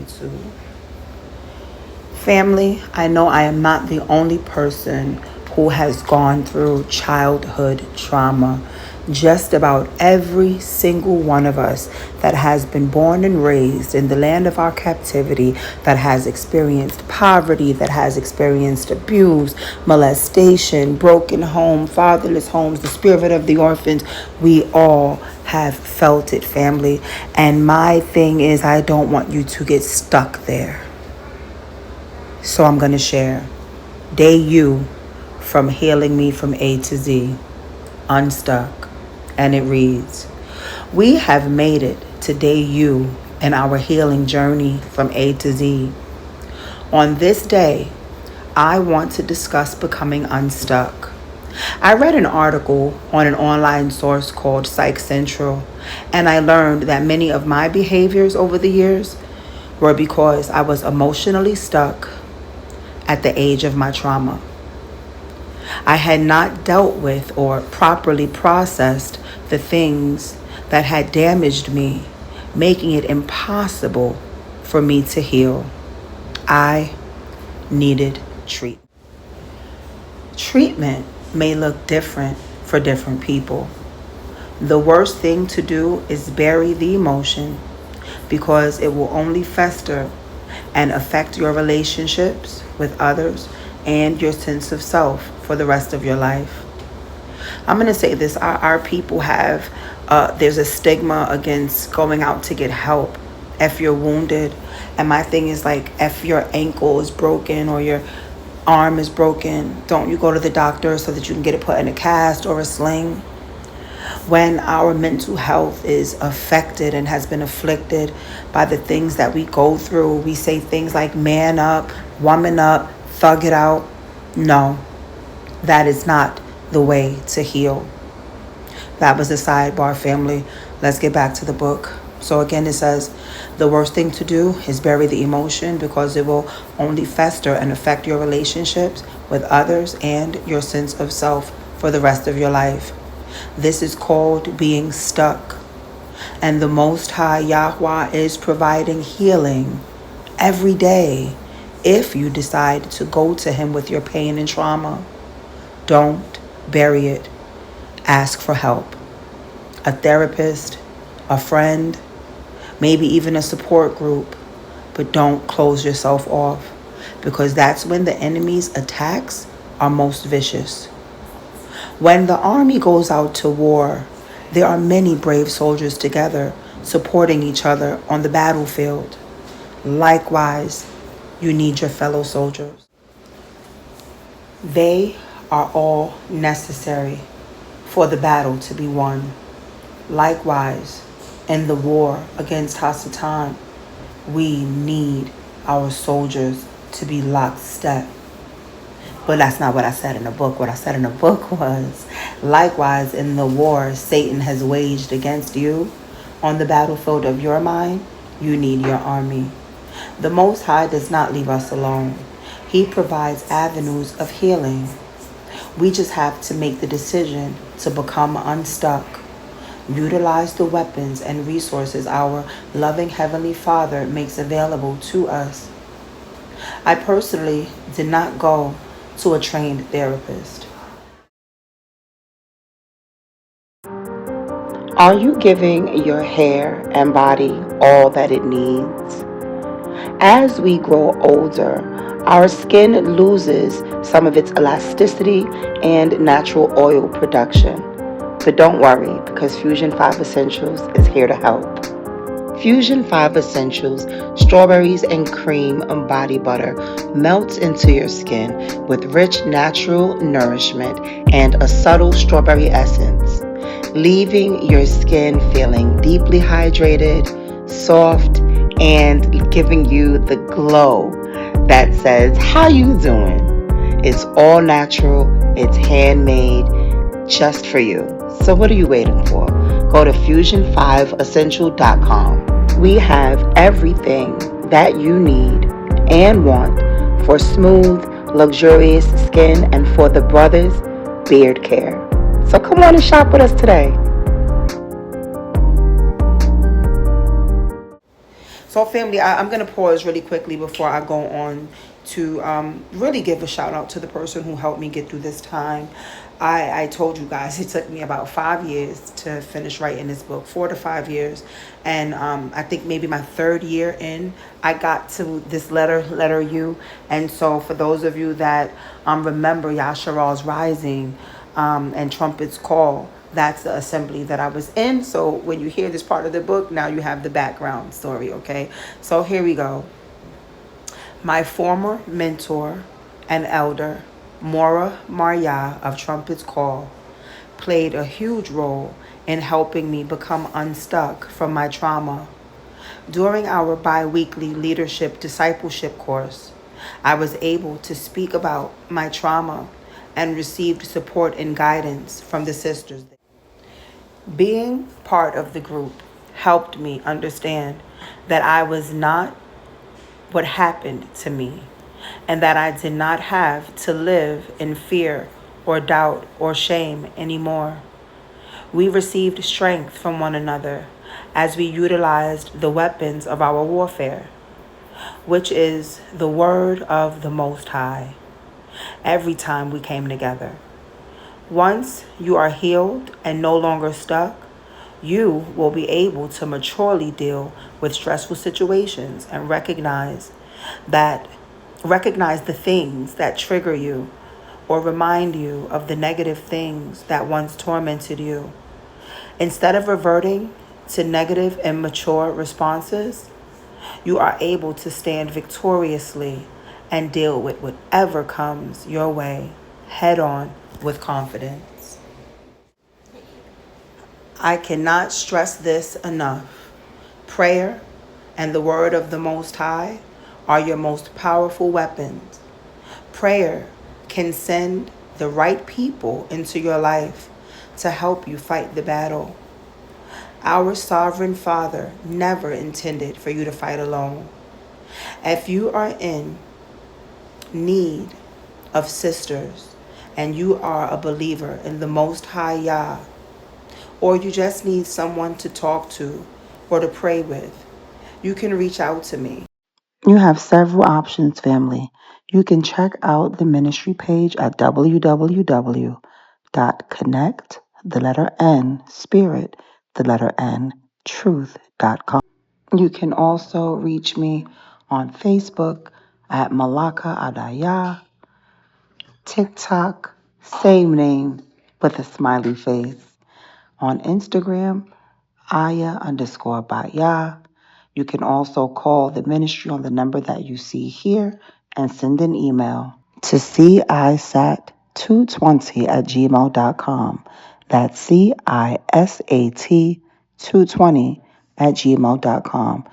gratitude. Family, I know I am not the only person who has gone through childhood trauma. Just about every single one of us that has been born and raised in the land of our captivity, that has experienced poverty, that has experienced abuse, molestation, broken home, fatherless homes, the spirit of the orphans, we all have felt it, family. And my thing is, I don't want you to get stuck there. So I'm going to share Day U from Healing Me from A to Z, Unstuck. And it reads, we have made it to Day U in our healing journey from A to Z. On this day, I want to discuss becoming unstuck. I read an article on an online source called Psych Central, and I learned that many of my behaviors over the years were because I was emotionally stuck at the age of my trauma. I had not dealt with or properly processed the things that had damaged me, making it impossible for me to heal. I needed treatment. Treatment may look different for different people. The worst thing to do is bury the emotion because it will only fester and affect your relationships with others and your sense of self for the rest of your life. I'm going to say this, our people have, there's a stigma against going out to get help if you're wounded. And my thing is like, if your ankle is broken or your arm is broken, don't you go to the doctor so that you can get it put in a cast or a sling? When our mental health is affected and has been afflicted by the things that we go through, we say things like man up, woman up, thug it out. No, that is not the way to heal. That was the sidebar, family. Let's get back to the book. So again, it says, the worst thing to do is bury the emotion because it will only fester and affect your relationships with others and your sense of self for the rest of your life. This is called being stuck. And the Most High Yahweh is providing healing every day if you decide to go to Him with your pain and trauma. Don't bury it. Ask for help. A therapist, a friend, maybe even a support group. But don't close yourself off because that's when the enemy's attacks are most vicious. When the army goes out to war, there are many brave soldiers together supporting each other on the battlefield. Likewise, you need your fellow soldiers. They are all necessary for the battle to be won. Likewise, in the war against Hasatan, we need our soldiers to be lockstep. But that's not what I said in the book. What I said in the book was, likewise, in the war Satan has waged against you on the battlefield of your mind, you need your army. The Most High does not leave us alone. He provides avenues of healing. We just have to make the decision to become unstuck. Utilize the weapons and resources our loving Heavenly Father makes available to us. I personally did not go to a trained therapist. Are you giving your hair and body all that it needs? As we grow older, our skin loses some of its elasticity and natural oil production. But don't worry, because Fusion 5 Essentials is here to help. Fusion 5 Essentials Strawberries and Cream Body Butter melts into your skin with rich natural nourishment and a subtle strawberry essence, leaving your skin feeling deeply hydrated, soft, and giving you the glow that says, how you doing? It's all natural, it's handmade, just for you. So what are you waiting for? Go to fusion5essential.com. We have everything that you need and want for smooth, luxurious skin and for the brothers, beard care. So come on and shop with us today. So, family, I'm going to pause really quickly before I go on to really give a shout out to the person who helped me get through this time. I told you guys it took me about 5 years to finish writing this book, 4 to 5 years. And I think maybe my third year in, I got to this letter U. And so, for those of you that remember Yasharal's Rising and Trumpet's Call, that's the assembly that I was in. So when you hear this part of the book, now you have the background story, okay? So here we go. My former mentor and elder, Mora Maria of Trumpet's Call, played a huge role in helping me become unstuck from my trauma. During our bi-weekly leadership discipleship course, I was able to speak about my trauma and received support and guidance from the sisters. Being part of the group helped me understand that I was not what happened to me and that I did not have to live in fear or doubt or shame anymore. We received strength from one another as we utilized the weapons of our warfare, which is the word of the Most High, every time we came together. Once you are healed and no longer stuck, you will be able to maturely deal with stressful situations and recognize the things that trigger you or remind you of the negative things that once tormented you. Instead of reverting to negative and immature responses, you are able to stand victoriously and deal with whatever comes your way head on with confidence. I cannot stress this enough. Prayer and the word of the Most High are your most powerful weapons. Prayer can send the right people into your life to help you fight the battle. Our sovereign Father never intended for you to fight alone. If you are in need of sisters and you are a believer in the Most High Yah, or you just need someone to talk to or to pray with, you can reach out to me. You have several options, family. You can check out the ministry page at www.connect, the letter N, spirit, the letter N, truth.com. You can also reach me on Facebook at Malaka Adaya, TikTok, same name with a smiley face. On Instagram, Aya_Baya. You can also call the ministry on the number that you see here and send an email to CISAT220@gmail.com. That's CISAT220@gmail.com.